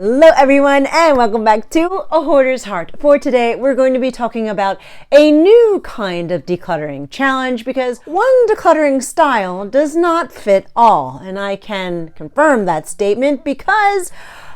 Hello everyone and welcome back to A Hoarder's Heart. For today we're going to be talking about a new kind of decluttering challenge because one decluttering style does not fit all, and I can confirm that statement because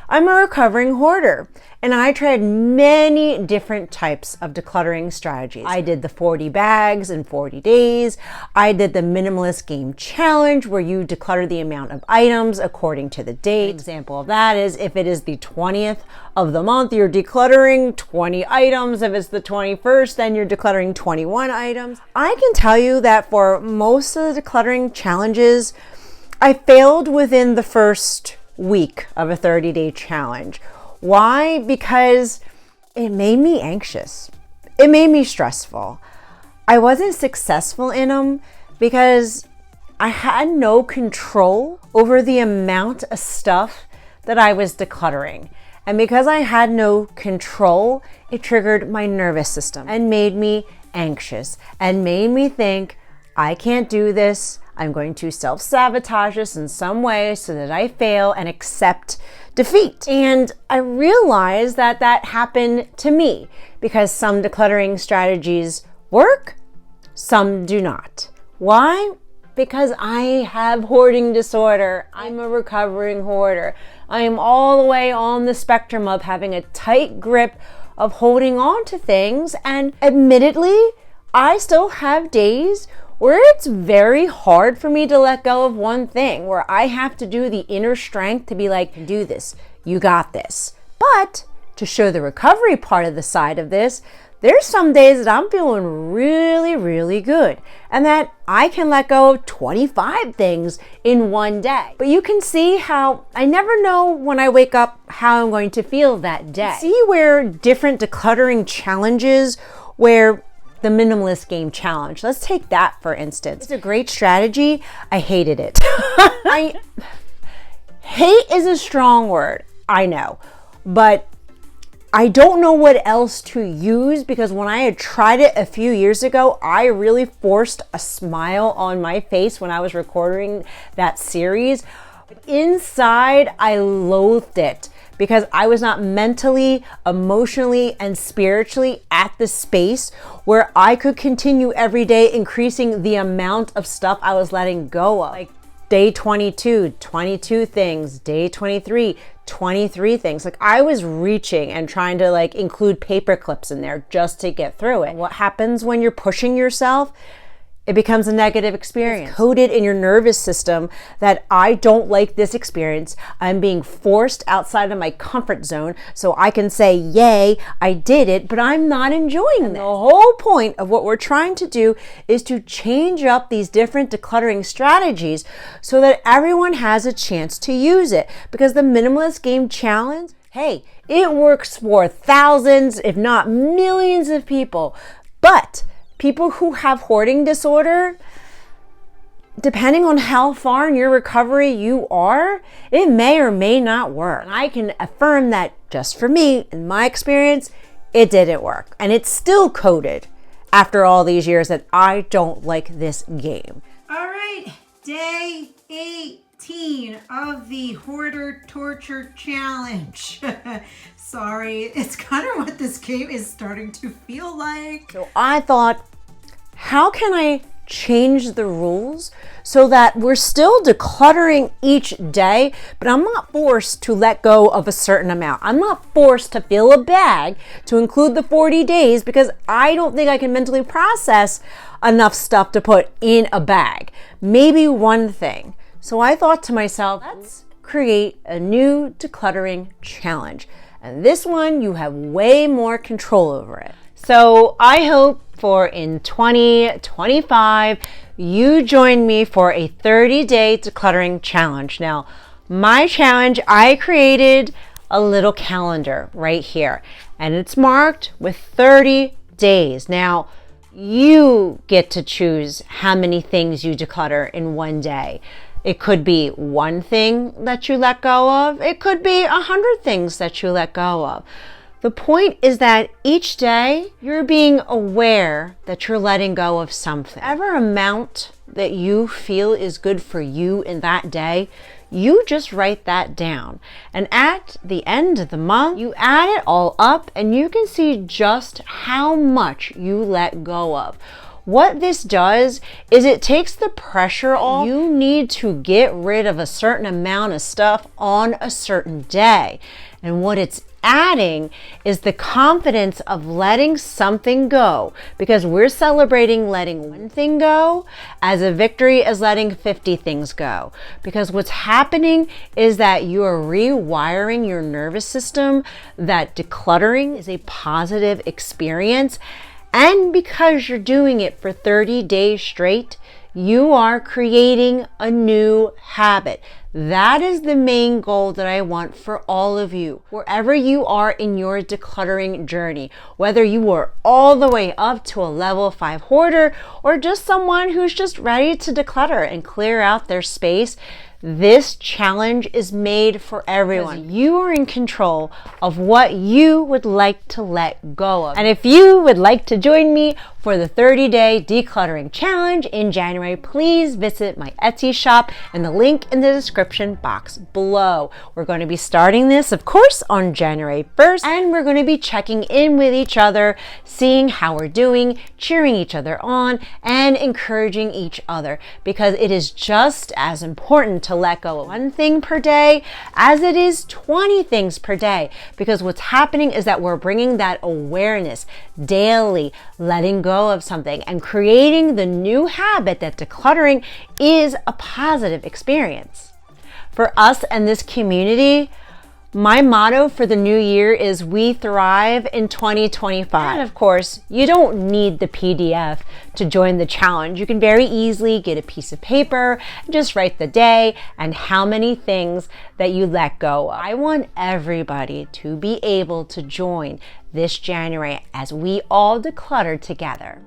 I'm a recovering hoarder and I tried many different types of decluttering strategies. I did the 40 bags in 40 days. I did the Minimalist game challenge where you declutter the amount of items according to the date. An example of that is if it is the 20th of the month, you're decluttering 20 items. If it's the 21st, then you're decluttering 21 items. I can tell you that for most of the decluttering challenges, I failed within the first week of a 30-day challenge. Why? Because it made me anxious. It made me stressful. I wasn't successful in them because I had no control over the amount of stuff that I was decluttering. And because I had no control, it triggered my nervous system and made me anxious and made me think, I can't do this. I'm going to self-sabotage this in some way so that I fail and accept defeat. And I realized that that happened to me because some decluttering strategies work, some do not. Why? Because I have hoarding disorder. I'm a recovering hoarder. I am all the way on the spectrum of having a tight grip of holding on to things, and admittedly, I still have days where it's very hard for me to let go of one thing, where I have to do the inner strength to be like, do this, you got this. But to show the recovery part of the side of this, there's some days that I'm feeling really, really good and that I can let go of 25 things in one day. But you can see how I never know when I wake up how I'm going to feel that day. See where different decluttering challenges, where the Minimalist game challenge. Let's take that for instance. It's a great strategy. I hated it. Hate is a strong word, I know, but I don't know what else to use because when I had tried it a few years ago, I really forced a smile on my face when I was recording that series. Inside, I loathed it because I was not mentally, emotionally, and spiritually at the space where I could continue every day increasing the amount of stuff I was letting go of. Like day 22, 22 things, day 23, 23 things. Like I was reaching and trying to like include paper clips in there just to get through it. What happens when you're pushing yourself? It becomes a negative experience. It's coded in your nervous system that I don't like this experience. I'm being forced outside of my comfort zone so I can say, yay, I did it, but I'm not enjoying it. The whole point of what we're trying to do is to change up these different decluttering strategies so that everyone has a chance to use it. Because the Minimalist Game Challenge, hey, it works for thousands, if not millions of people. But people who have hoarding disorder, depending on how far in your recovery you are, it may or may not work. And I can affirm that just for me, in my experience, it didn't work. And it's still coded after all these years that I don't like this game. All right, day 18 of the Hoarder Torture Challenge. Sorry, it's kind of what this game is starting to feel like. So I thought, how can I change the rules so that we're still decluttering each day, but I'm not forced to let go of a certain amount. I'm not forced to fill a bag to include the 40 days because I don't think I can mentally process enough stuff to put in a bag. Maybe one thing. So I thought to myself, let's create a new decluttering challenge. And this one, you have way more control over it. So I hope for in 2025, you join me for a 30-day decluttering challenge. Now, my challenge, I created a little calendar right here, and it's marked with 30 days. Now, you get to choose how many things you declutter in one day. It could be one thing that you let go of. It could be 100 things that you let go of. The point is that each day you're being aware that you're letting go of something. Whatever amount that you feel is good for you in that day, you just write that down. And at the end of the month, you add it all up and you can see just how much you let go of. What this does is it takes the pressure off. You need to get rid of a certain amount of stuff on a certain day. And what it's adding is the confidence of letting something go, because we're celebrating letting one thing go as a victory as letting 50 things go. Because what's happening is that you are rewiring your nervous system that decluttering is a positive experience. And because you're doing it for 30 days straight, you are creating a new habit. That is the main goal that I want for all of you. Wherever you are in your decluttering journey, whether you are all the way up to a level 5 hoarder or just someone who's just ready to declutter and clear out their space, this challenge is made for everyone. You are in control of what you would like to let go of. And if you would like to join me for the 30-day decluttering challenge in January, please visit my Etsy shop and the link in the description box below. We're going to be starting this, of course, on January 1st, and we're going to be checking in with each other, seeing how we're doing, cheering each other on, and encouraging each other, because it is just as important to let go of one thing per day as it is 20 things per day, because what's happening is that we're bringing that awareness daily, letting go of something and creating the new habit that decluttering is a positive experience. For us and this community, my motto for the new year is we thrive in 2025. And of course, you don't need the PDF to join the challenge. You can very easily get a piece of paper and just write the day and how many things that you let go of. I want everybody to be able to join this January as we all declutter together.